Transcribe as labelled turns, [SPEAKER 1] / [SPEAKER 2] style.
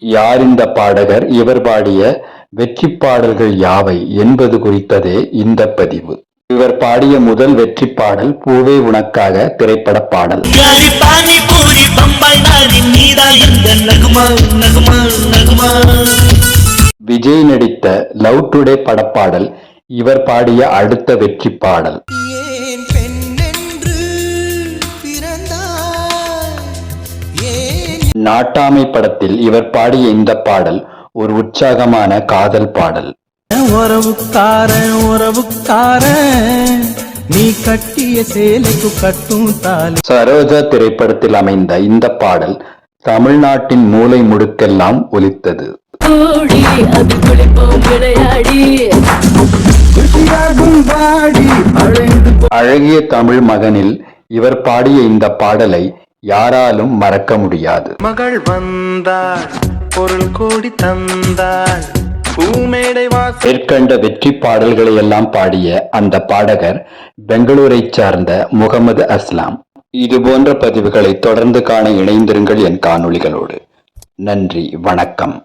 [SPEAKER 1] யார் இந்த பாடகர், இவர் பாடிய வெற்றிப் பாடல்கள் யாவை என்பது குறித்ததே இந்த பதிவு. இவர் பாடிய முதல் வெற்றிப் பாடல் பூவே உனக்காக திரைப்பட பாடல். விஜய் நடித்த லவ் டுடே படப்பாடல் இவர் பாடிய அடுத்த வெற்றி பாடல். நாட்டாமை படத்தில் இவர் பாடிய இந்த பாடல் ஒரு உற்சாகமான காதல் பாடல். நீ கட்டிய சேலைக்கு கட்டும் தாலி. சரோஜா திரைப்படத்தில் அமைந்த இந்த பாடல் தமிழ்நாட்டின் மூலை முடுக்கெல்லாம் ஒலித்தது. அழகிய தமிழ் மகனில் இவர் பாடிய இந்த பாடலை யாராலும் மறக்க முடியாது.
[SPEAKER 2] மகள் வந்தாள், பொருள் கோடி தந்தாள்,
[SPEAKER 1] மேற்கண்ட வெற்றி பாடல்களை எல்லாம் பாடிய அந்த பாடகர் பெங்களூரை சார்ந்த முகமது அஸ்லாம். இது போன்ற பதிவுகளை தொடர்ந்து காண இணைந்திருங்கள் என் காணொளிகளோடு. நன்றி, வணக்கம்.